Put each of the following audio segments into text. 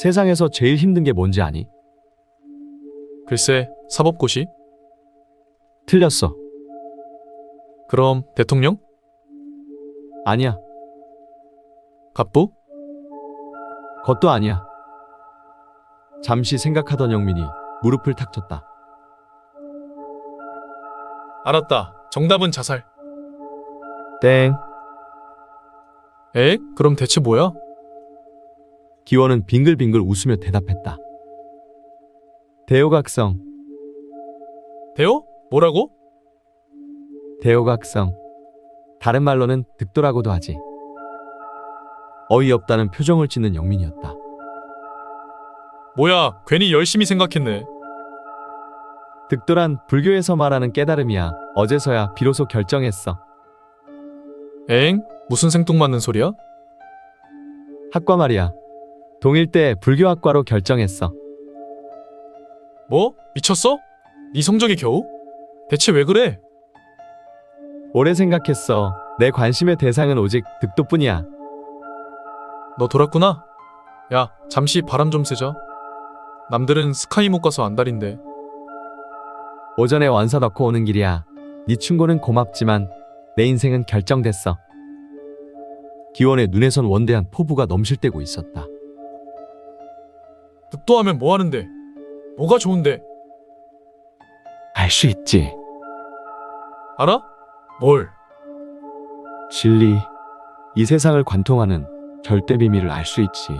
세상에서 제일 힘든 게 뭔지 아니? 글쎄, 사법고시? 틀렸어. 그럼 대통령? 아니야. 갑부? 그것도 아니야. 잠시 생각하던 영민이 무릎을 탁 쳤다. 알았다. 정답은 자살. 땡. 에? 그럼 대체 뭐야? 기원은 빙글빙글 웃으며 대답했다. 대호각성. 대호? 뭐라고? 대호각성. 다른 말로는 득도라고도 하지. 어이없다는 표정을 짓는 영민이었다. 뭐야, 괜히 열심히 생각했네. 득도란 불교에서 말하는 깨달음이야. 어제서야 비로소 결정했어. 엥? 무슨 생뚱맞는 소리야? 학과 말이야. 동일대 불교학과로 결정했어. 뭐? 미쳤어? 네 성적이 겨우? 대체 왜 그래? 오래 생각했어. 내 관심의 대상은 오직 득도뿐이야. 너 돌았구나? 야, 잠시 바람 좀 쐬자. 남들은 스카이 못 가서 안달인데. 오전에 원서 넣고 오는 길이야. 네 충고는 고맙지만 내 인생은 결정됐어. 기원의 눈에선 원대한 포부가 넘실대고 있었다. 득도하면 뭐 하는데? 뭐가 좋은데? 알 수 있지. 알아? 뭘? 진리. 이 세상을 관통하는 절대 비밀을 알 수 있지.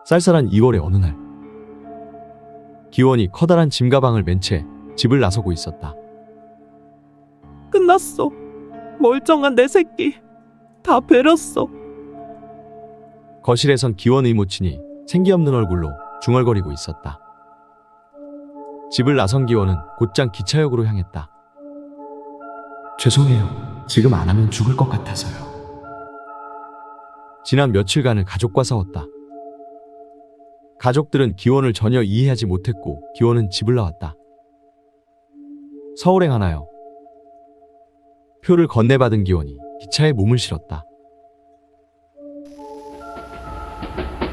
쌀쌀한 2월의 어느 날, 기원이 커다란 짐 가방을 맨 채 집을 나서고 있었다. 끝났어. 멀쩡한 내 새끼. 다 베렸어. 거실에선 기원 의모친이 생기 없는 얼굴로 중얼거리고 있었다. 집을 나선 기원은 곧장 기차역으로 향했다. 죄송해요. 지금 안 하면 죽을 것 같아서요. 지난 며칠간을 가족과 싸웠다. 가족들은 기원을 전혀 이해하지 못했고 기원은 집을 나왔다. 서울행 하나요. 표를 건네받은 기원이 기차에 몸을 실었다.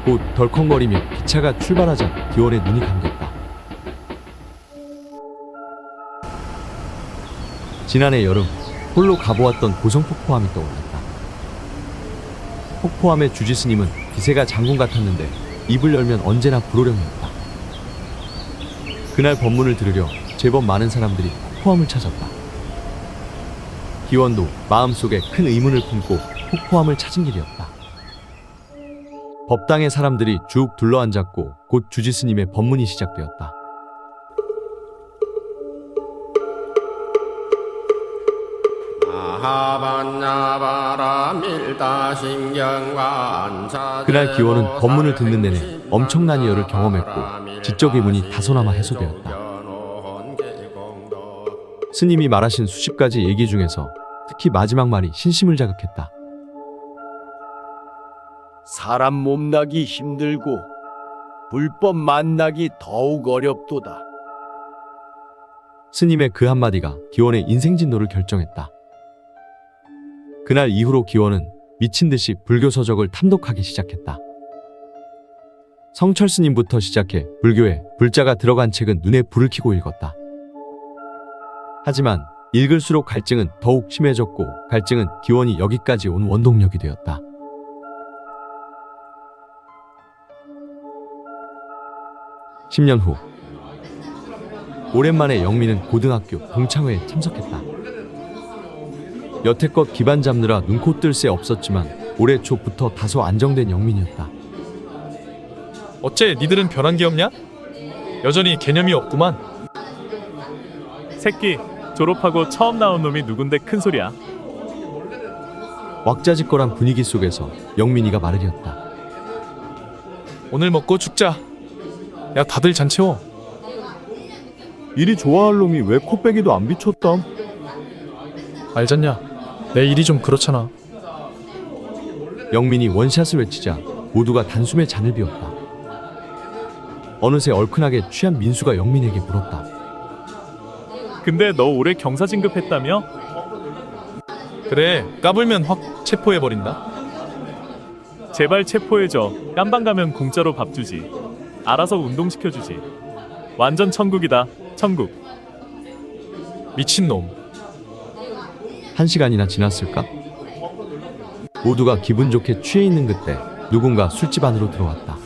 곧 덜컹거리며 기차가 출발하자 기원의 눈이 감겼다. 지난해 여름 홀로 가보았던 고성폭포함이 떠올랐다. 폭포함의 주지스님은 기세가 장군 같았는데 입을 열면 언제나 불호령이었다. 그날 법문을 들으려 제법 많은 사람들이 폭포함을 찾았다. 기원도 마음속에 큰 의문을 품고 폭포함을 찾은 길이었다. 법당의 사람들이 쭉 둘러앉았고 곧 주지스님의 법문이 시작되었다. 그날 기원은 법문을 듣는 내내 엄청난 이열을 경험했고 지적 의문이 다소나마 해소되었다. 스님이 말하신 수십 가지 얘기 중에서 특히 마지막 말이 신심을 자극했다. 사람 몸나기 힘들고 불법 만나기 더욱 어렵도다. 스님의 그 한마디가 기원의 인생 진로를 결정했다. 그날 이후로 기원은 미친 듯이 불교 서적을 탐독하기 시작했다. 성철 스님부터 시작해 불교에 불자가 들어간 책은 눈에 불을 켜고 읽었다. 하지만 읽을수록 갈증은 더욱 심해졌고 갈증은 기원이 여기까지 온 원동력이 되었다. 10년 후 오랜만에 영민은 고등학교 동창회에 참석했다. 여태껏 기반 잡느라 눈코 뜰 새 없었지만 올해 초부터 다소 안정된 영민이었다. 어째 니들은 변한 게 없냐? 여전히 개념이 없구만. 새끼, 졸업하고 처음 나온 놈이 누군데 큰 소리야. 왁자지껄한 분위기 속에서 영민이가 말을 이었다. 오늘 먹고 죽자. 야, 다들 잔 채워. 일이 좋아할 놈이 왜 코빼기도 안 비췄담? 알잖냐? 내 일이 좀 그렇잖아. 영민이 원샷을 외치자 모두가 단숨에 잔을 비웠다. 어느새 얼큰하게 취한 민수가 영민에게 물었다. 근데 너 올해 경사 진급했다며? 그래, 까불면 확 체포해버린다. 제발 체포해줘. 깜방 가면 공짜로 밥 주지. 알아서 운동시켜주지. 완전 천국이다. 천국. 미친놈. 1시간이나 지났을까? 모두가 기분 좋게 취해 있는 그때 누군가 술집 안으로 들어왔다.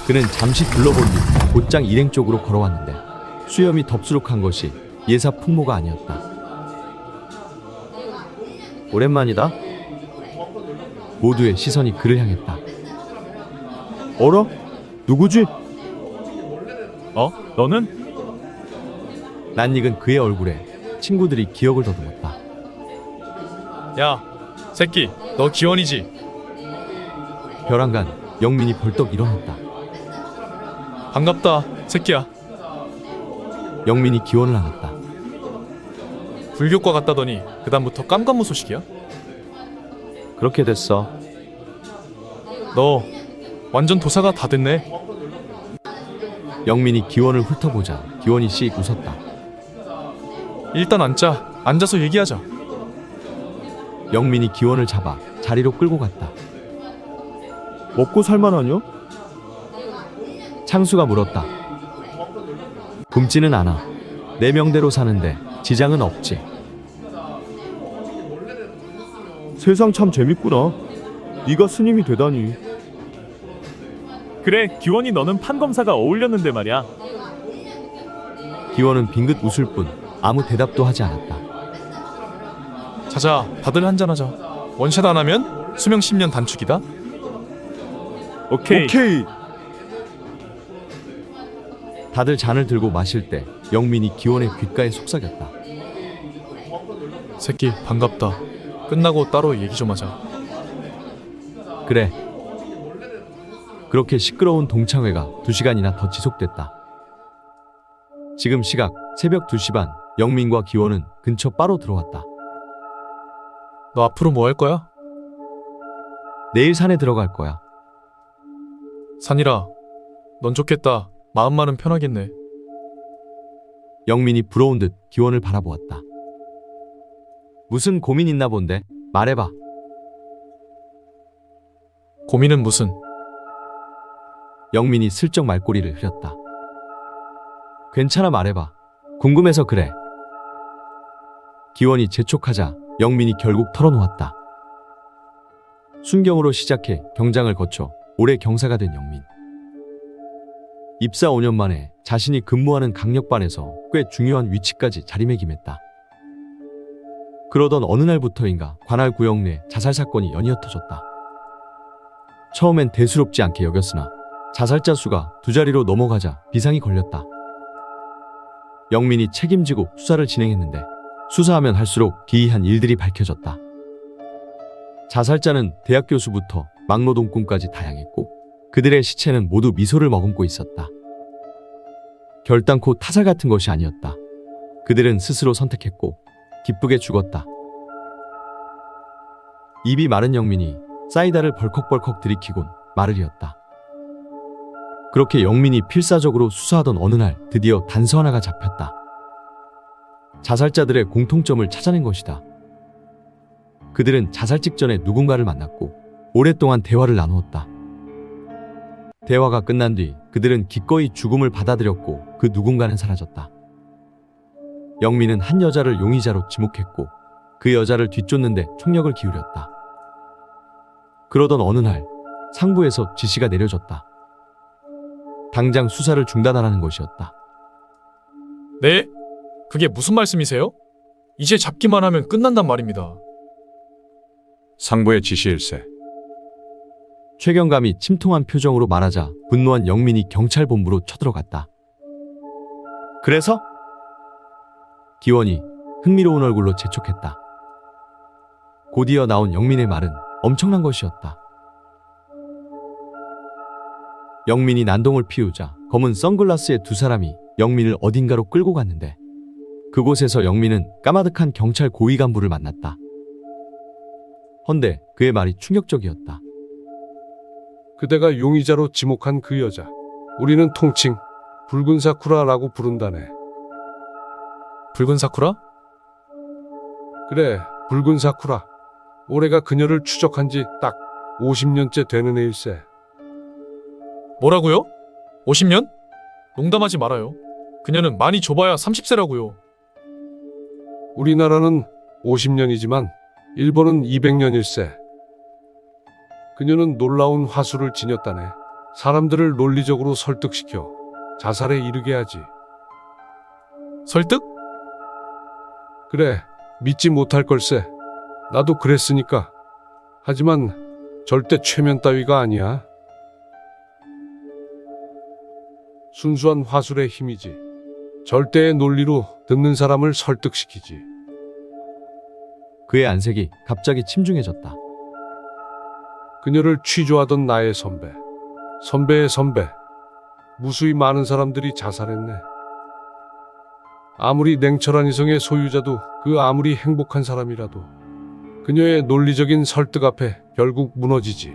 그는 잠시 둘러본 뒤 곧장 일행 쪽으로 걸어왔는데 수염이 덥수룩한 것이 예사 풍모가 아니었다. 오랜만이다. 모두의 시선이 그를 향했다. 어라? 누구지? 너는? 낯익은 그의 얼굴에 친구들이 기억을 더듬었다. 야, 새끼, 너 기원이지? 벼랑간 영민이 벌떡 일어났다. 반갑다, 새끼야. 영민이 기원을 안았다. 불교과 갔다더니 그다음부터 깜깜무소식이야? 그렇게 됐어. 너 완전 도사가 다 됐네. 영민이 기원을 훑어보자 기원이 씩 웃었다. 일단 앉자. 앉아서 얘기하자. 영민이 기원을 잡아 자리로 끌고 갔다. 먹고 살만하냐? 창수가 물었다. 굶지는 않아. 내 명대로 사는데 지장은 없지. 세상 참 재밌구나. 네가 스님이 되다니. 그래, 기원이 너는 판검사가 어울렸는데 말이야. 기원은 빙긋 웃을 뿐 아무 대답도 하지 않았다. 자자, 다들 한잔하자. 원샷 안 하면 수명 10년 단축이다. 오케이. 오케이. 다들 잔을 들고 마실 때 영민이 기원의 귓가에 속삭였다. 새끼, 반갑다. 끝나고 따로 얘기 좀 하자. 그래. 그렇게 시끄러운 동창회가 2시간이나 더 지속됐다. 지금 시각 새벽 2시 반, 영민과 기원은 근처 바로 들어왔다. 너 앞으로 뭐 할 거야? 내일 산에 들어갈 거야. 산이라, 넌 좋겠다. 마음만은 편하겠네. 영민이 부러운 듯 기원을 바라보았다. 무슨 고민 있나 본데? 말해봐. 고민은 무슨? 영민이 슬쩍 말꼬리를 흐렸다. 괜찮아, 말해봐. 궁금해서 그래. 기원이 재촉하자 영민이 결국 털어놓았다. 순경으로 시작해 경장을 거쳐 올해 경사가 된 영민. 입사 5년 만에 자신이 근무하는 강력반에서 꽤 중요한 위치까지 자리매김했다. 그러던 어느 날부터인가 관할 구역 내 자살 사건이 연이어 터졌다. 처음엔 대수롭지 않게 여겼으나 자살자 수가 2자리로 넘어가자 비상이 걸렸다. 영민이 책임지고 수사를 진행했는데 수사하면 할수록 기이한 일들이 밝혀졌다. 자살자는 대학 교수부터 막노동꾼까지 다양했고 그들의 시체는 모두 미소를 머금고 있었다. 결단코 타살 같은 것이 아니었다. 그들은 스스로 선택했고 기쁘게 죽었다. 입이 마른 영민이 사이다를 벌컥벌컥 들이키곤 말을 이었다. 그렇게 영민이 필사적으로 수사하던 어느 날 드디어 단서 하나가 잡혔다. 자살자들의 공통점을 찾아낸 것이다. 그들은 자살 직전에 누군가를 만났고 오랫동안 대화를 나누었다. 대화가 끝난 뒤 그들은 기꺼이 죽음을 받아들였고 그 누군가는 사라졌다. 영민은 한 여자를 용의자로 지목했고 그 여자를 뒤쫓는데 총력을 기울였다. 그러던 어느 날 상부에서 지시가 내려졌다. 당장 수사를 중단하라는 것이었다. 네? 그게 무슨 말씀이세요? 이제 잡기만 하면 끝난단 말입니다. 상부의 지시일세. 최경감이 침통한 표정으로 말하자 분노한 영민이 경찰본부로 쳐들어갔다. 그래서? 기원이 흥미로운 얼굴로 재촉했다. 곧이어 나온 영민의 말은 엄청난 것이었다. 영민이 난동을 피우자 검은 선글라스의 2사람이 영민을 어딘가로 끌고 갔는데 그곳에서 영민은 까마득한 경찰 고위 간부를 만났다. 헌데 그의 말이 충격적이었다. 그대가 용의자로 지목한 그 여자, 우리는 통칭 붉은 사쿠라라고 부른다네. 붉은 사쿠라? 그래, 붉은 사쿠라. 올해가 그녀를 추적한 지 딱 50년째 되는 해일세. 뭐라고요? 50년? 농담하지 말아요. 그녀는 많이 좁아야 30세라고요. 우리나라는 50년이지만 일본은 200년일세. 그녀는 놀라운 화술을 지녔다네. 사람들을 논리적으로 설득시켜 자살에 이르게 하지. 설득? 그래, 믿지 못할 걸세. 나도 그랬으니까. 하지만 절대 최면 따위가 아니야. 순수한 화술의 힘이지. 절대의 논리로 듣는 사람을 설득시키지. 그의 안색이 갑자기 침중해졌다. 그녀를 취조하던 나의 선배. 선배의 선배. 무수히 많은 사람들이 자살했네. 아무리 냉철한 이성의 소유자도 그 아무리 행복한 사람이라도 그녀의 논리적인 설득 앞에 결국 무너지지.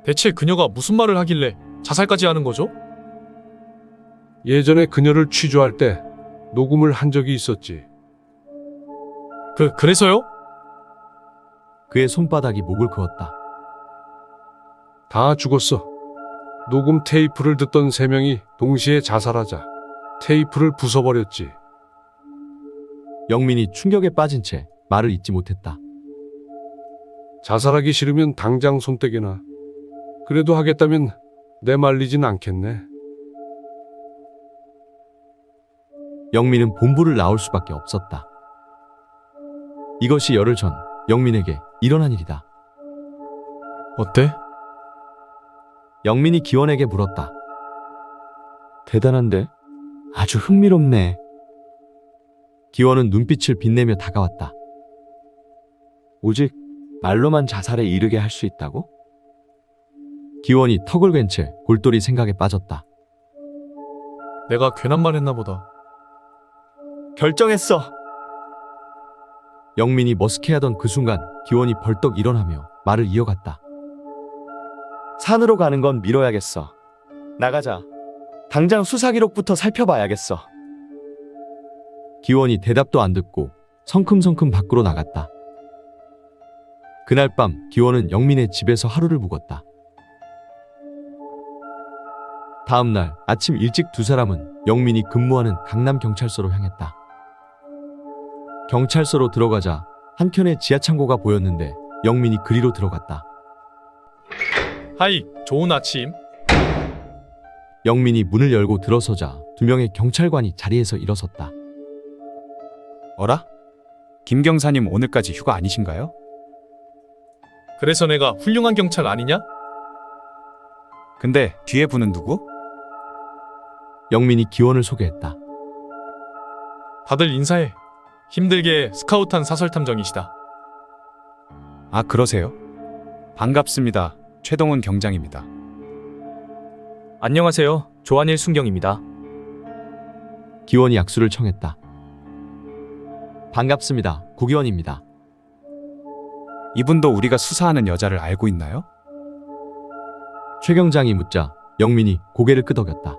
대체 그녀가 무슨 말을 하길래 자살까지 하는 거죠? 예전에 그녀를 취조할 때 녹음을 한 적이 있었지. 그래서요? 그의 손바닥이 목을 그었다. 다 죽었어. 녹음 테이프를 듣던 3명이 동시에 자살하자 테이프를 부숴버렸지. 영민이 충격에 빠진 채 말을 잇지 못했다. 자살하기 싫으면 당장 손 떼게나. 그래도 하겠다면 내말리진 않겠네. 영민은 본부를 나올 수밖에 없었다. 이것이 열흘 전 영민에게 일어난 일이다. 어때? 영민이 기원에게 물었다. 대단한데? 아주 흥미롭네. 기원은 눈빛을 빛내며 다가왔다. 오직 말로만 자살에 이르게 할 수 있다고? 기원이 턱을 괜 채 골똘히 생각에 빠졌다. 내가 괜한 말 했나 보다. 결정했어. 영민이 머쓱해하던 그 순간 기원이 벌떡 일어나며 말을 이어갔다. 산으로 가는 건 미뤄야겠어. 나가자. 당장 수사 기록부터 살펴봐야겠어. 기원이 대답도 안 듣고 성큼성큼 밖으로 나갔다. 그날 밤 기원은 영민의 집에서 하루를 묵었다. 다음 날 아침 일찍 두 사람은 영민이 근무하는 강남경찰서로 향했다. 경찰서로 들어가자 한켠에 지하창고가 보였는데 영민이 그리로 들어갔다. 하이, 좋은 아침. 영민이 문을 열고 들어서자 두 명의 경찰관이 자리에서 일어섰다. 어라? 김경사님 오늘까지 휴가 아니신가요? 그래서 내가 훌륭한 경찰 아니냐? 근데 뒤에 분은 누구? 영민이 기원을 소개했다. 다들 인사해. 힘들게 스카우트한 사설탐정이시다. 아, 그러세요? 반갑습니다. 최동훈 경장입니다. 안녕하세요. 조한일 순경입니다. 기원이 약수를 청했다. 반갑습니다. 구기원입니다. 이분도 우리가 수사하는 여자를 알고 있나요? 최 경장이 묻자 영민이 고개를 끄덕였다.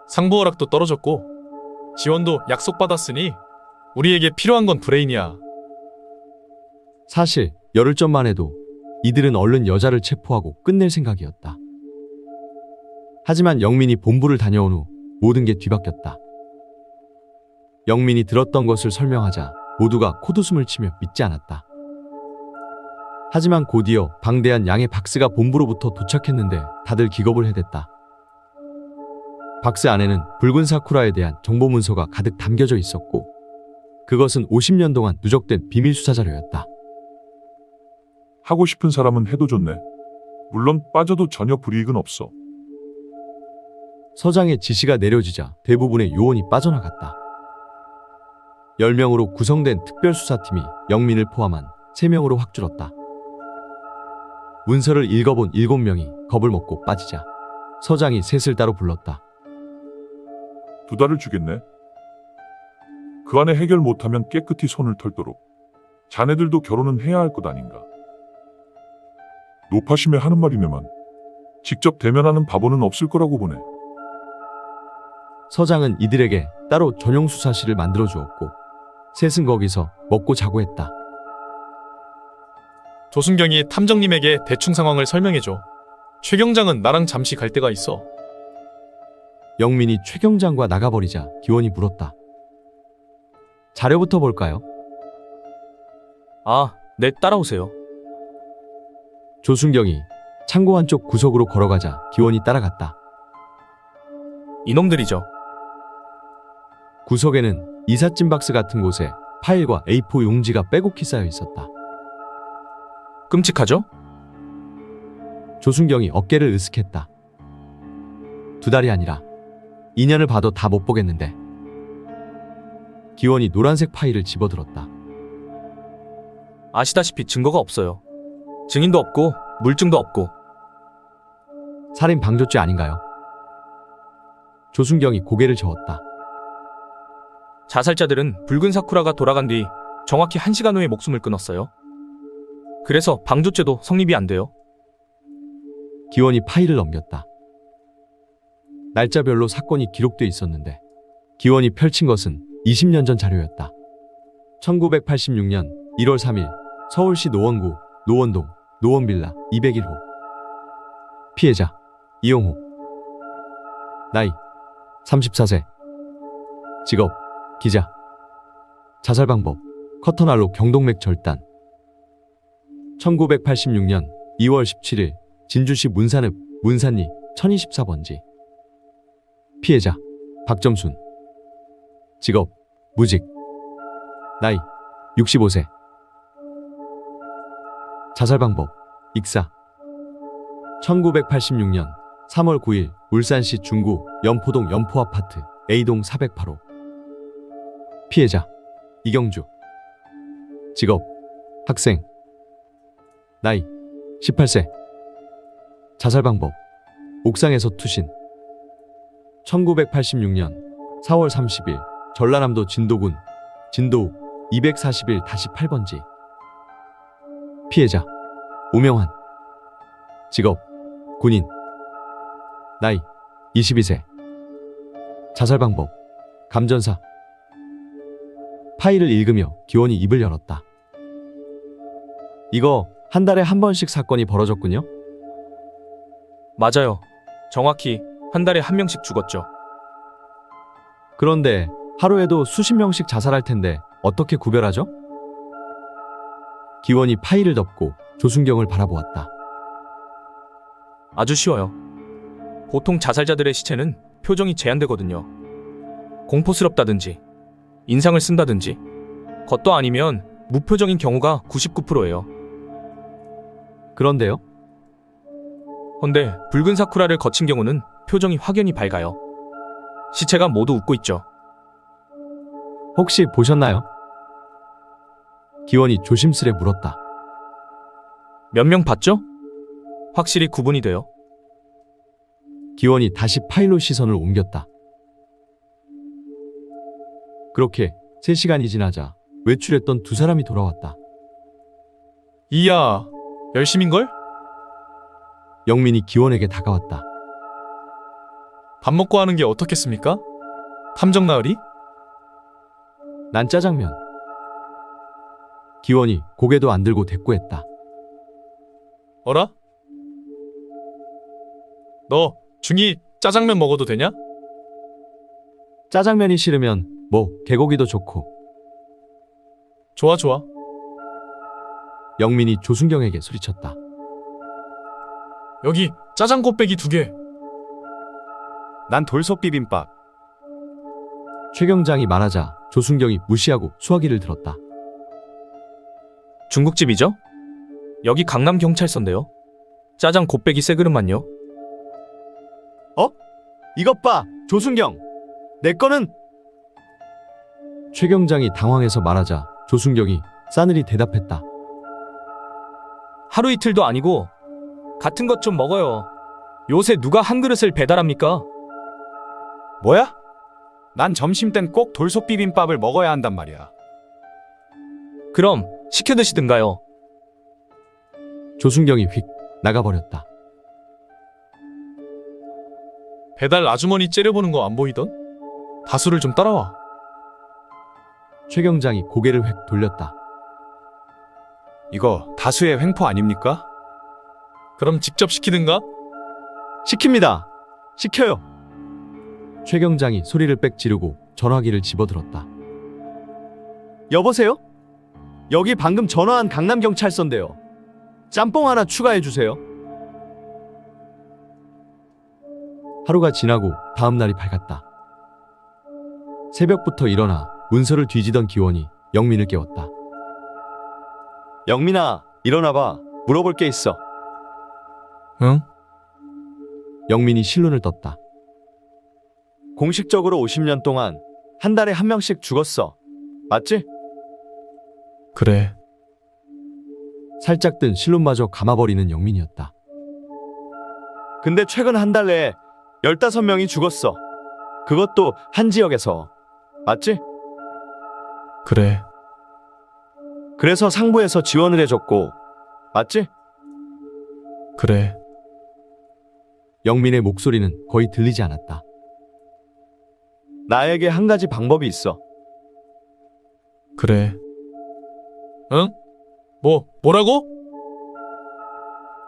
상부 허락도 떨어졌고 지원도 약속받았으니 우리에게 필요한 건 브레인이야. 사실 열흘 전만 해도 이들은 얼른 여자를 체포하고 끝낼 생각이었다. 하지만 영민이 본부를 다녀온 후 모든 게 뒤바뀌었다. 영민이 들었던 것을 설명하자 모두가 코웃음을 치며 믿지 않았다. 하지만 곧이어 방대한 양의 박스가 본부로부터 도착했는데 다들 기겁을 해댔다. 박스 안에는 붉은 사쿠라에 대한 정보 문서가 가득 담겨져 있었고 그것은 50년 동안 누적된 비밀 수사 자료였다. 하고 싶은 사람은 해도 좋네. 물론 빠져도 전혀 불이익은 없어. 서장의 지시가 내려지자 대부분의 요원이 빠져나갔다. 10명으로 구성된 특별수사팀이 영민을 포함한 3명으로 확 줄었다. 문서를 읽어본 7명이 겁을 먹고 빠지자 서장이 셋을 따로 불렀다. 2달을 주겠네. 그 안에 해결 못하면 깨끗이 손을 털도록. 자네들도 결혼은 해야 할 것 아닌가. 노파심에 하는 말이네만 직접 대면하는 바보는 없을 거라고 보네. 서장은 이들에게 따로 전용 수사실을 만들어 주었고 셋은 거기서 먹고 자고 했다. 조순경이 탐정님에게 대충 상황을 설명해줘. 최 경장은 나랑 잠시 갈 데가 있어. 영민이 최 경장과 나가버리자 기원이 물었다. 자료부터 볼까요? 아, 네, 따라오세요. 조순경이 창고 한쪽 구석으로 걸어가자 기원이 따라갔다. 이놈들이죠. 구석에는 이삿짐 박스 같은 곳에 파일과 A4 용지가 빼곡히 쌓여 있었다. 끔찍하죠? 조순경이 어깨를 으쓱했다. 2달이 아니라 2년을 봐도 다 못 보겠는데. 기원이 노란색 파일을 집어들었다. 아시다시피 증거가 없어요. 증인도 없고 물증도 없고. 살인 방조죄 아닌가요? 조순경이 고개를 저었다. 자살자들은 붉은 사쿠라가 돌아간 뒤 정확히 1시간 후에 목숨을 끊었어요. 그래서 방조죄도 성립이 안 돼요. 기원이 파일을 넘겼다. 날짜별로 사건이 기록돼 있었는데 기원이 펼친 것은 20년 전 자료였다. 1986년 1월 3일 서울시 노원구 노원동 노원빌라 201호. 피해자 이용호. 나이 34세. 직업 기자. 자살 방법 커터날로 경동맥 절단. 1986년 2월 17일 진주시 문산읍 문산리 1024번지. 피해자 박점순. 직업 무직. 나이 65세. 자살 방법 익사. 1986년 3월 9일 울산시 중구 연포동 연포아파트 A동 408호. 피해자 이경주. 직업 학생. 나이 18세. 자살 방법 옥상에서 투신. 1986년 4월 30일 전라남도 진도군 진도 241-8번지. 피해자 오명환. 직업 군인. 나이 22세. 자살 방법 감전사. 파일을 읽으며 기원이 입을 열었다. 이거 한 달에 한 번씩 사건이 벌어졌군요? 맞아요. 정확히 한 달에 한 명씩 죽었죠. 그런데 하루에도 수십 명씩 자살할 텐데 어떻게 구별하죠? 기원이 파일을 덮고 조순경을 바라보았다. 아주 쉬워요. 보통 자살자들의 시체는 표정이 제한되거든요. 공포스럽다든지 인상을 쓴다든지 겉도 아니면 무표정인 경우가 99%예요. 그런데요? 헌데 붉은 사쿠라를 거친 경우는 표정이 확연히 밝아요. 시체가 모두 웃고 있죠. 혹시 보셨나요? 기원이 조심스레 물었다. 몇 명 봤죠? 확실히 구분이 돼요. 기원이 다시 파일로 시선을 옮겼다. 그렇게 3시간이 지나자 외출했던 2사람이 돌아왔다. 이야, 열심인걸? 영민이 기원에게 다가왔다. 밥 먹고 하는 게 어떻겠습니까? 탐정 나으리? 난 짜장면. 기원이 고개도 안 들고 대꾸했다. 어라? 너 중이 짜장면 먹어도 되냐? 짜장면이 싫으면 뭐 개고기도 좋고. 좋아 좋아. 영민이 조순경에게 소리쳤다. 여기 짜장 곱빼기 2개. 난 돌솥 비빔밥. 최 경장이 말하자 조순경이 무시하고 수화기를 들었다. 중국집이죠? 여기 강남경찰서인데요. 짜장 곱빼기 세 그릇만요. 이것 봐! 조순경! 내 거는! 최 경장이 당황해서 말하자 조순경이 싸늘히 대답했다. 하루 이틀도 아니고 같은 것 좀 먹어요. 요새 누가 한 그릇을 배달합니까? 뭐야? 난 점심 땐 꼭 돌솥 비빔밥을 먹어야 한단 말이야. 그럼 시켜 드시든가요. 조순경이 휙 나가버렸다. 배달 아주머니 째려보는 거 안 보이던? 다수를 좀 따라와. 최 경장이 고개를 획 돌렸다. 이거 다수의 횡포 아닙니까? 그럼 직접 시키든가? 시킵니다. 시켜요. 최 경장이 소리를 빽 지르고 전화기를 집어들었다. 여보세요? 여기 방금 전화한 강남경찰서인데요. 짬뽕 하나 추가해 주세요. 하루가 지나고 다음 날이 밝았다. 새벽부터 일어나 문서를 뒤지던 기원이 영민을 깨웠다. 영민아, 일어나봐. 물어볼 게 있어. 응? 영민이 실눈을 떴다. 공식적으로 50년 동안 한 달에 한 명씩 죽었어. 맞지? 그래. 살짝 뜬 실눈마저 감아버리는 영민이었다. 근데 최근 한 달 내에 15명이 죽었어. 그것도 한 지역에서. 맞지? 그래. 그래서 상부에서 지원을 해줬고. 맞지? 그래. 영민의 목소리는 거의 들리지 않았다. 나에게 한 가지 방법이 있어. 그래. 응? 뭐라고?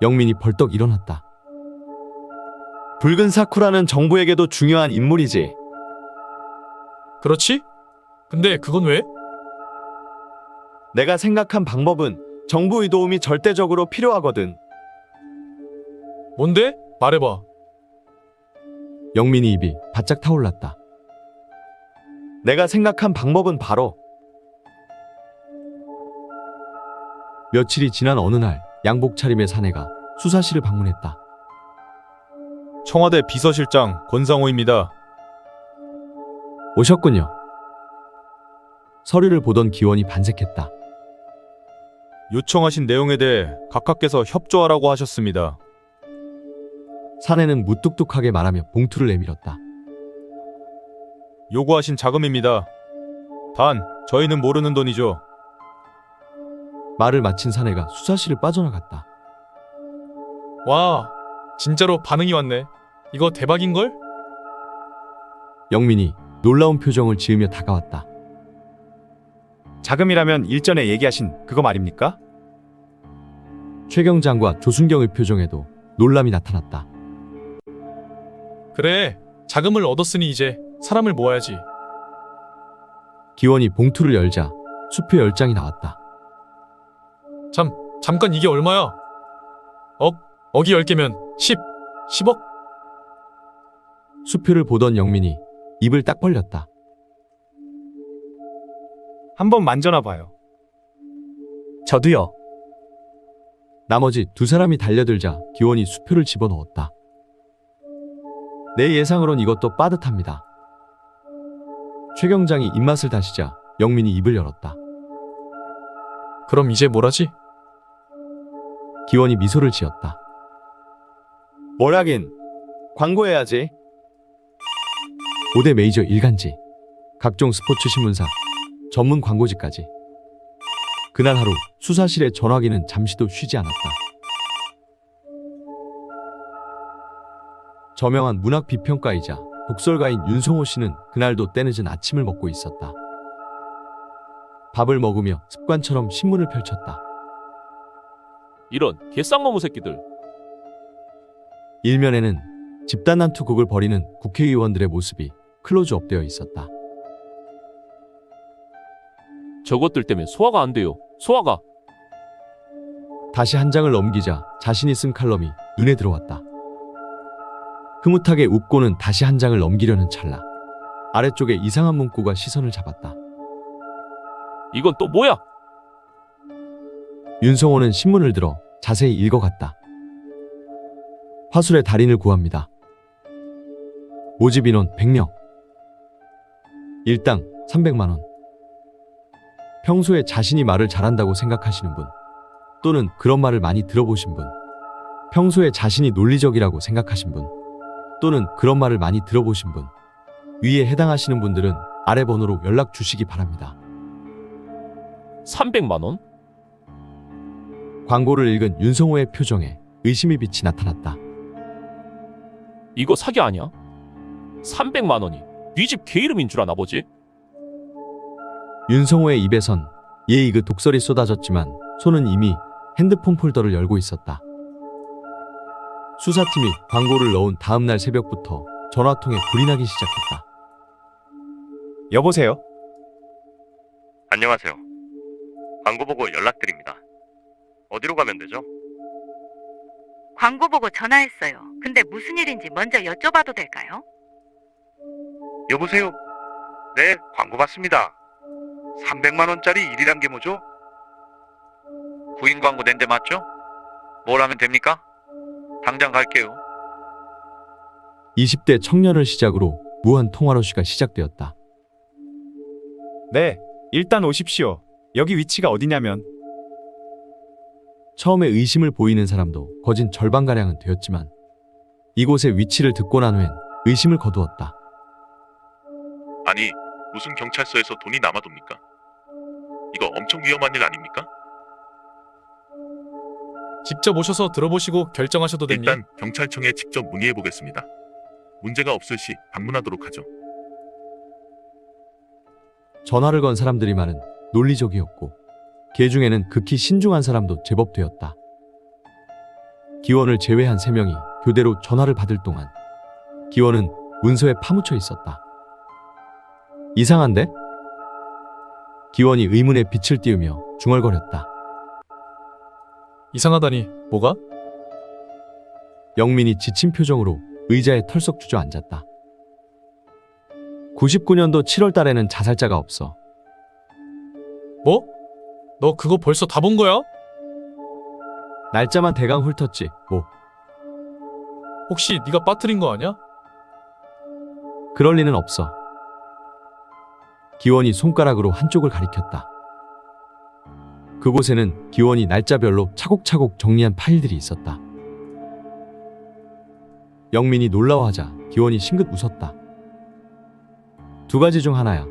영민이 벌떡 일어났다. 붉은 사쿠라는 정부에게도 중요한 인물이지. 그렇지? 근데 그건 왜? 내가 생각한 방법은 정부의 도움이 절대적으로 필요하거든. 뭔데? 말해봐. 영민이 입이 바짝 타올랐다. 내가 생각한 방법은 바로 며칠이 지난 어느 날 양복 차림의 사내가 수사실을 방문했다. 청와대 비서실장 권상호입니다. 오셨군요. 서류를 보던 기원이 반색했다. 요청하신 내용에 대해 각하께서 협조하라고 하셨습니다. 사내는 무뚝뚝하게 말하며 봉투를 내밀었다. 요구하신 자금입니다. 단, 저희는 모르는 돈이죠. 말을 마친 사내가 수사실을 빠져나갔다. 와, 진짜로 반응이 왔네. 이거 대박인걸? 영민이 놀라운 표정을 지으며 다가왔다. 자금이라면 일전에 얘기하신 그거 말입니까? 최 경장과 조순경의 표정에도 놀람이 나타났다. 그래, 자금을 얻었으니 이제 사람을 모아야지. 기원이 봉투를 열자 수표 10장이 나왔다. 잠깐 이게 얼마야? 억이 10개면 10억? 수표를 보던 영민이 입을 딱 벌렸다. 한번 만져나 봐요. 저도요. 나머지 두 사람이 달려들자 기원이 수표를 집어넣었다. 내 예상으론 이것도 빠듯합니다. 최 경장이 입맛을 다시자 영민이 입을 열었다. 그럼 이제 뭘 하지? 기원이 미소를 지었다. 뭘 하긴, 광고해야지. 5대 메이저 일간지, 각종 스포츠 신문사, 전문 광고지까지. 그날 하루 수사실의 전화기는 잠시도 쉬지 않았다. 저명한 문학 비평가이자 독설가인 윤성호 씨는 그날도 때늦은 아침을 먹고 있었다. 밥을 먹으며 습관처럼 신문을 펼쳤다. 이런 개쌍놈의 새끼들. 일면에는 집단 난투극을 벌이는 국회의원들의 모습이 클로즈업되어 있었다. 저것들 때문에 소화가 안 돼요. 소화가. 다시 한 장을 넘기자 자신이 쓴 칼럼이 눈에 들어왔다. 흐뭇하게 웃고는 다시 한 장을 넘기려는 찰나 아래쪽에 이상한 문구가 시선을 잡았다. 이건 또 뭐야? 윤성호는 신문을 들어 자세히 읽어갔다. 화술의 달인을 구합니다. 모집 인원 100명. 일당 300만 원. 평소에 자신이 말을 잘한다고 생각하시는 분, 또는 그런 말을 많이 들어보신 분, 평소에 자신이 논리적이라고 생각하신 분, 또는 그런 말을 많이 들어보신 분, 위에 해당하시는 분들은 아래 번호로 연락 주시기 바랍니다. 300만 원? 광고를 읽은 윤성호의 표정에 의심의 빛이 나타났다. 이거 사기 아니야? 300만 원이 네 집 개 이름인 줄 아나 보지? 윤성호의 입에선 예의 그 독설이 쏟아졌지만 손은 이미 핸드폰 폴더를 열고 있었다. 수사팀이 광고를 넣은 다음 날 새벽부터 전화통에 불이 나기 시작했다. 여보세요? 안녕하세요. 광고 보고 연락드립니다. 어디로 가면 되죠? 광고 보고 전화했어요. 근데 무슨 일인지 먼저 여쭤봐도 될까요? 여보세요? 네, 광고 받습니다. 300만 원짜리 일이란 게 뭐죠? 구인 광고 낸 데 맞죠? 뭘 하면 됩니까? 당장 갈게요. 20대 청년을 시작으로 무한 통화러쉬가 시작되었다. 네, 일단 오십시오. 여기 위치가 어디냐면. 처음에 의심을 보이는 사람도 거진 절반가량은 되었지만 이곳의 위치를 듣고 난 후엔 의심을 거두었다. 아니, 무슨 경찰서에서 돈이 남아돕니까? 이거 엄청 위험한 일 아닙니까? 직접 오셔서 들어보시고 결정하셔도 됩니다. 일단 경찰청에 직접 문의해 보겠습니다. 문제가 없을 시 방문하도록 하죠. 전화를 건 사람들이 많은 논리적이었고 개 중에는 극히 신중한 사람도 제법 되었다. 기원을 제외한 3명이 교대로 전화를 받을 동안 기원은 문서에 파묻혀 있었다. 이상한데? 기원이 의문의 빛을 띄우며 중얼거렸다. 이상하다니 뭐가? 영민이 지친 표정으로 의자에 털썩 주저앉았다. 99년도 7월 달에는 자살자가 없어. 뭐? 너 그거 벌써 다 본 거야? 날짜만 대강 훑었지 뭐. 혹시 네가 빠뜨린 거 아니야? 그럴 리는 없어. 기원이 손가락으로 한쪽을 가리켰다. 그곳에는 기원이 날짜별로 차곡차곡 정리한 파일들이 있었다. 영민이 놀라워하자 기원이 싱긋 웃었다. 2가지 중 하나야.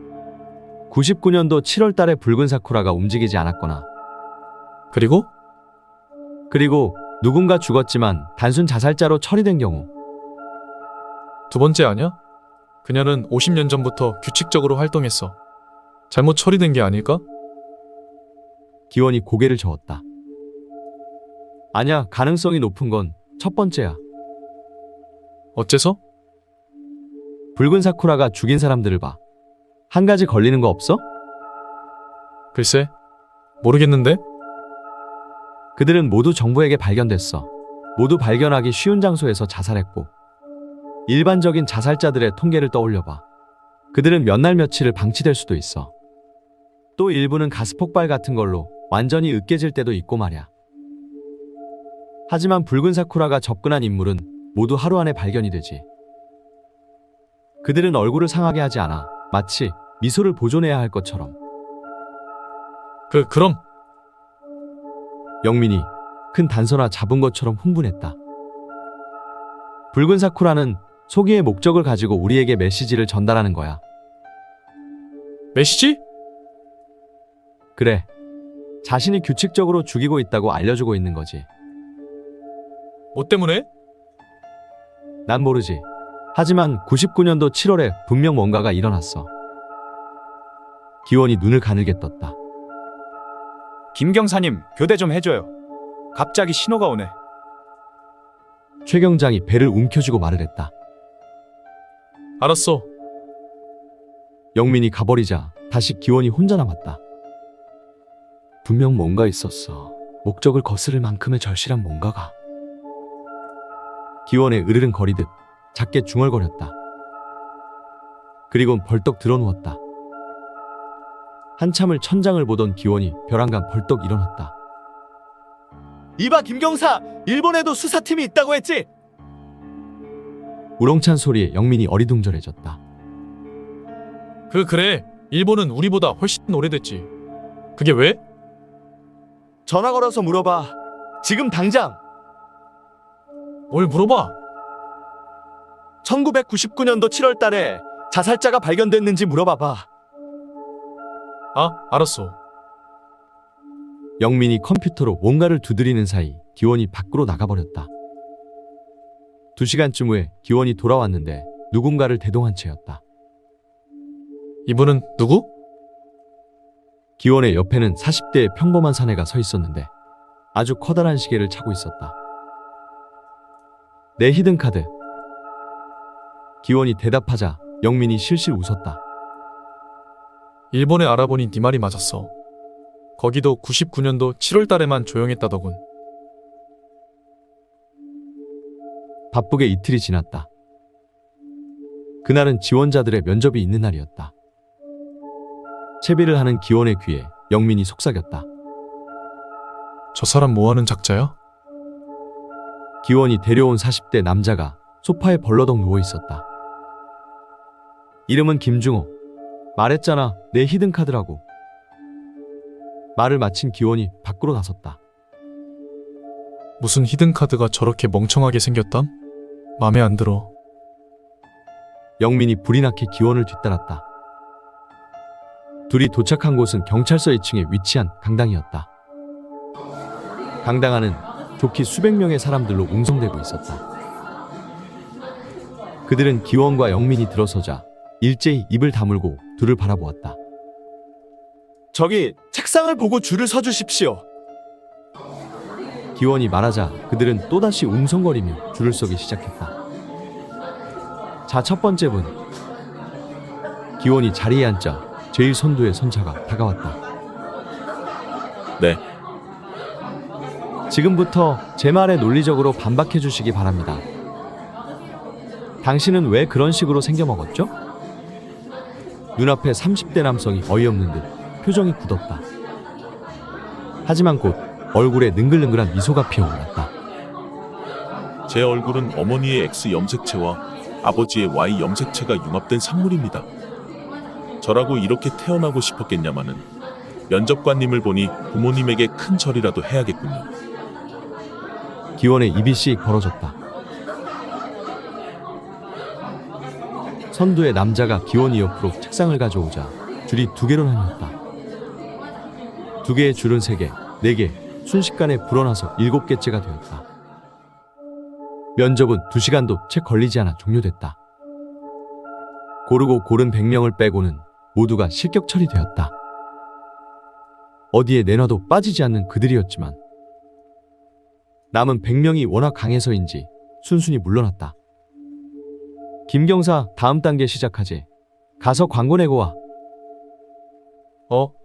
99년도 7월 달에 붉은 사쿠라가 움직이지 않았거나 그리고 누군가 죽었지만 단순 자살자로 처리된 경우. 2번째 아니야? 그녀는 50년 전부터 규칙적으로 활동했어. 잘못 처리된 게 아닐까? 기원이 고개를 저었다. 아니야, 가능성이 높은 건 첫 번째야. 어째서? 붉은 사쿠라가 죽인 사람들을 봐. 한 가지 걸리는 거 없어? 글쎄, 모르겠는데? 그들은 모두 정부에게 발견됐어. 모두 발견하기 쉬운 장소에서 자살했고 일반적인 자살자들의 통계를 떠올려봐. 그들은 몇 날 며칠을 방치될 수도 있어. 또 일부는 가스폭발 같은 걸로 완전히 으깨질 때도 있고 말이야. 하지만 붉은 사쿠라가 접근한 인물은 모두 하루 안에 발견이 되지. 그들은 얼굴을 상하게 하지 않아. 마치 미소를 보존해야 할 것처럼. 그럼 영민이 큰 단서나 잡은 것처럼 흥분했다. 붉은 사쿠라는 소기의 목적을 가지고 우리에게 메시지를 전달하는 거야. 메시지? 그래. 자신이 규칙적으로 죽이고 있다고 알려주고 있는 거지. 뭐 때문에? 난 모르지. 하지만 99년도 7월에 분명 뭔가가 일어났어. 기원이 눈을 가늘게 떴다. 김경사님, 교대 좀 해줘요. 갑자기 신호가 오네. 최 경장이 배를 움켜쥐고 말을 했다. 알았어. 영민이 가버리자 다시 기원이 혼자 남았다. 분명 뭔가 있었어. 목적을 거스를 만큼의 절실한 뭔가가. 기원에 으르릉 거리듯 작게 중얼거렸다. 그리곤 벌떡 드러누웠다. 한참을 천장을 보던 기원이 벼랑간 벌떡 일어났다. 이봐 김경사! 일본에도 수사팀이 있다고 했지? 우렁찬 소리에 영민이 어리둥절해졌다. 그래. 일본은 우리보다 훨씬 오래됐지. 그게 왜? 전화 걸어서 물어봐. 지금 당장! 뭘 물어봐? 1999년도 7월 달에 자살자가 발견됐는지 물어봐봐. 알았어. 영민이 컴퓨터로 뭔가를 두드리는 사이 기원이 밖으로 나가버렸다. 2시간쯤 후에 기원이 돌아왔는데 누군가를 대동한 채였다. 이분은 누구? 기원의 옆에는 40대의 평범한 사내가 서 있었는데 아주 커다란 시계를 차고 있었다. 내 히든카드. 기원이 대답하자 영민이 실실 웃었다. 일본에 알아보니 네 말이 맞았어. 거기도 99년도 7월 달에만 조용했다더군. 바쁘게 이틀이 지났다. 그날은 지원자들의 면접이 있는 날이었다. 채비를 하는 기원의 귀에 영민이 속삭였다. 저 사람 뭐하는 작자야? 기원이 데려온 40대 남자가 소파에 벌러덩 누워 있었다. 이름은 김중호. 말했잖아, 내 히든카드라고. 말을 마친 기원이 밖으로 나섰다. 무슨 히든카드가 저렇게 멍청하게 생겼담? 맘에 안 들어. 영민이 불이 나게 기원을 뒤따랐다. 둘이 도착한 곳은 경찰서 2층에 위치한 강당이었다. 강당 안은 좋기 수백 명의 사람들로 웅성대고 있었다. 그들은 기원과 영민이 들어서자 일제히 입을 다물고 둘을 바라보았다. 저기 책상을 보고 줄을 서주십시오. 기원이 말하자 그들은 또다시 웅성거리며 줄을 서기 시작했다. 자, 첫 번째 분. 기원이 자리에 앉자 제일 선두의 선차가 다가왔다. 네. 지금부터 제 말에 논리적으로 반박해 주시기 바랍니다. 당신은 왜 그런 식으로 생겨먹었죠? 눈앞에 30대 남성이 어이없는 듯 표정이 굳었다. 하지만 곧 얼굴에 능글능글한 미소가 피어올랐다. 제 얼굴은 어머니의 X 염색체와 아버지의 Y 염색체가 융합된 산물입니다. 저라고 이렇게 태어나고 싶었겠냐마는 면접관님을 보니 부모님에게 큰 절이라도 해야겠군요. 기원의 입이 씩 벌어졌다. 선두의 남자가 기원이 옆으로 책상을 가져오자 줄이 2개로 나뉘었다. 2개의 줄은 3개, 4개, 순식간에 불어나서 7개째가 되었다. 면접은 2시간도 채 걸리지 않아 종료됐다. 고르고 고른 100명을 빼고는 모두가 실격 처리되었다. 어디에 내놔도 빠지지 않는 그들이었지만 남은 100명이 워낙 강해서인지 순순히 물러났다. 김경사, 다음 단계 시작하지. 가서 광고 내고 와.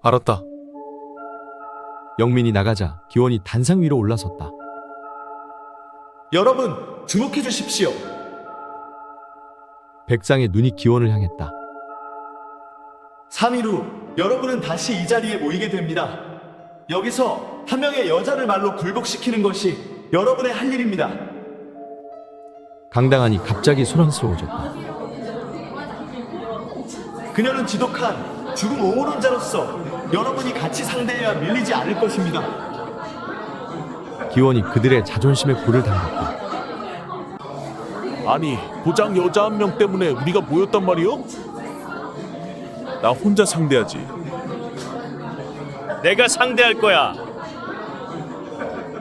알았다. 영민이 나가자 기원이 단상 위로 올라섰다. 여러분, 주목해 주십시오. 백상의 눈이 기원을 향했다. 3일 후 여러분은 다시 이 자리에 모이게 됩니다. 여기서 한 명의 여자를 말로 굴복시키는 것이 여러분의 할 일입니다. 강당 안이 갑자기 소란스러워졌다. 그녀는 지독한 죽음 옹호론자로서 여러분이 같이 상대해야 밀리지 않을 것입니다. 기원이 그들의 자존심에 불을 담갔다. 아니, 고장 여자 한 명 때문에 우리가 모였단 말이요? 나 혼자 상대하지. 내가 상대할 거야.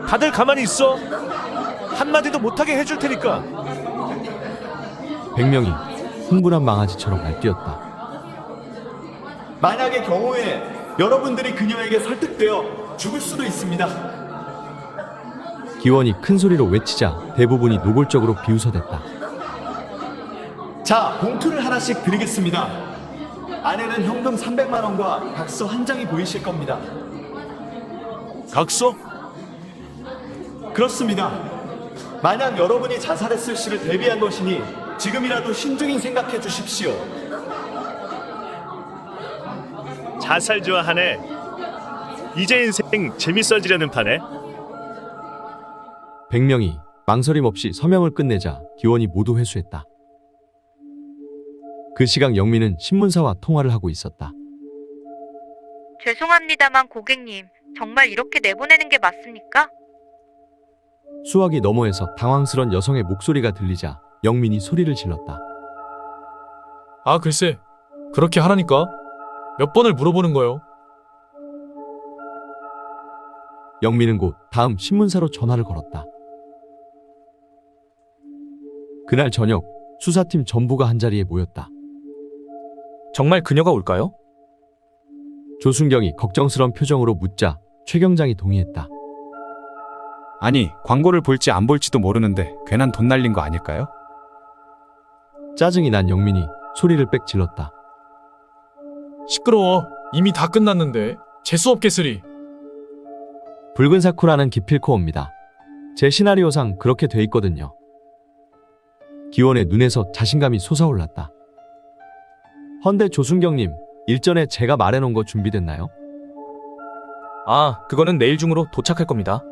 다들 가만히 있어. 한마디도 못하게 해줄 테니까. 100명이 흥분한 망아지처럼 날뛰었다. 만약의 경우에 여러분들이 그녀에게 설득되어 죽을 수도 있습니다. 기원이 큰 소리로 외치자 대부분이 노골적으로 비웃어댔다. 자, 봉투를 하나씩 드리겠습니다. 안에는 현금 300만 원과 각서 한 장이 보이실 겁니다. 각서? 그렇습니다. 만약 여러분이 자살했을 시를 대비한 것이니 지금이라도 신중히 생각해 주십시오. 자살 좋아하네. 이제 인생 재밌어지려는 판에. 100명이 망설임 없이 서명을 끝내자 기원이 모두 회수했다. 그 시각 영민은 신문사와 통화를 하고 있었다. 죄송합니다만 고객님, 정말 이렇게 내보내는 게 맞습니까? 수화기 너머에서 당황스런 여성의 목소리가 들리자 영민이 소리를 질렀다. 글쎄, 그렇게 하라니까. 몇 번을 물어보는 거요. 영민은 곧 다음 신문사로 전화를 걸었다. 그날 저녁 수사팀 전부가 한자리에 모였다. 정말 그녀가 올까요? 조순경이 걱정스러운 표정으로 묻자 최 경장이 동의했다. 아니, 광고를 볼지 안 볼지도 모르는데 괜한 돈 날린 거 아닐까요? 짜증이 난 영민이 소리를 빽 질렀다. 시끄러워. 이미 다 끝났는데. 재수없겠으리. 붉은 사쿠라는 기필코어입니다. 제 시나리오상 그렇게 돼 있거든요. 기원의 눈에서 자신감이 솟아올랐다. 헌데 조순경님, 일전에 제가 말해놓은 거 준비됐나요? 아, 그거는 내일 중으로 도착할 겁니다.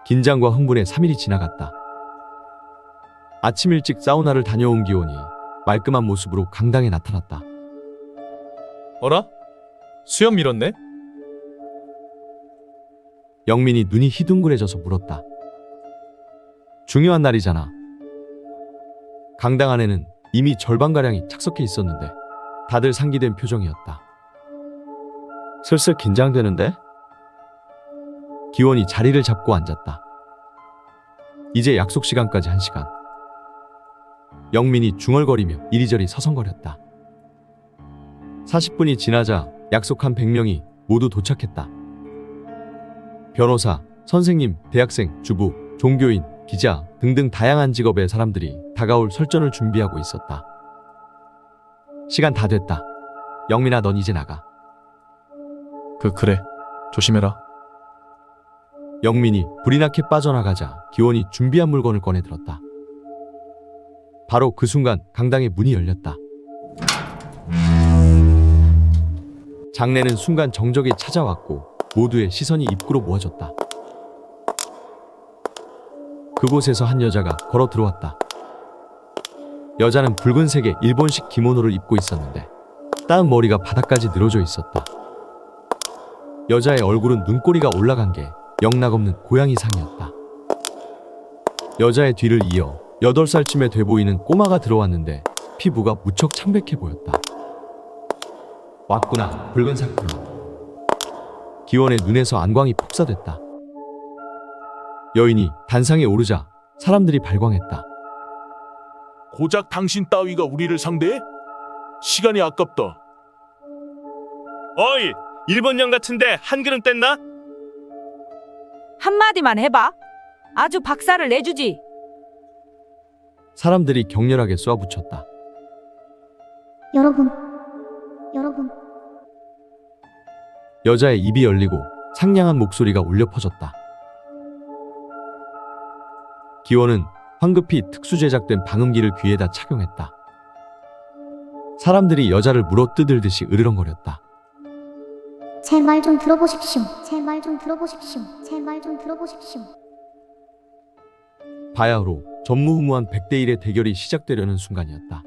긴장과 흥분에 3일이 지나갔다. 아침 일찍 사우나를 다녀온 기원이 말끔한 모습으로 강당에 나타났다. 어라? 수염 밀었네? 영민이 눈이 희둥그레져서 물었다. 중요한 날이잖아. 강당 안에는 이미 절반가량이 착석해 있었는데 다들 상기된 표정이었다. 슬슬 긴장되는데? 기원이 자리를 잡고 앉았다. 이제 약속 시간까지 1시간. 영민이 중얼거리며 이리저리 서성거렸다. 40분이 지나자 약속한 100명이 모두 도착했다. 변호사, 선생님, 대학생, 주부, 종교인, 기자 등등 다양한 직업의 사람들이 다가올 설전을 준비하고 있었다. 시간 다 됐다. 영민아, 넌 이제 나가. 그래. 조심해라. 영민이 불이 나게 빠져나가자 기원이 준비한 물건을 꺼내 들었다. 바로 그 순간 강당의 문이 열렸다. 장례는 순간 정적이 찾아왔고 모두의 시선이 입구로 모아졌다. 그곳에서 한 여자가 걸어 들어왔다. 여자는 붉은색의 일본식 기모노를 입고 있었는데 따은 머리가 바닥까지 늘어져 있었다. 여자의 얼굴은 눈꼬리가 올라간 게 영락없는 고양이상이었다. 여자의 뒤를 이어 8살쯤에 돼 보이는 꼬마가 들어왔는데 피부가 무척 창백해 보였다. 왔구나, 붉은 사쿠라. 기원의 눈에서 안광이 폭사됐다. 여인이 단상에 오르자 사람들이 발광했다. 고작 당신 따위가 우리를 상대해? 시간이 아깝다. 어이, 일본년 같은데 한 그릇 뗐나? 한마디만 해봐. 아주 박살을 내주지. 사람들이 격렬하게 쏘아붙였다. 여러분. 여자의 입이 열리고 상냥한 목소리가 울려 퍼졌다. 기원은 황급히 특수 제작된 방음기를 귀에다 착용했다. 사람들이 여자를 물어뜯을듯이 으르렁거렸다. 제 말 좀 들어보십시오. 바야흐로 전무후무한 100대 1의 대결이 시작되려는 순간이었다.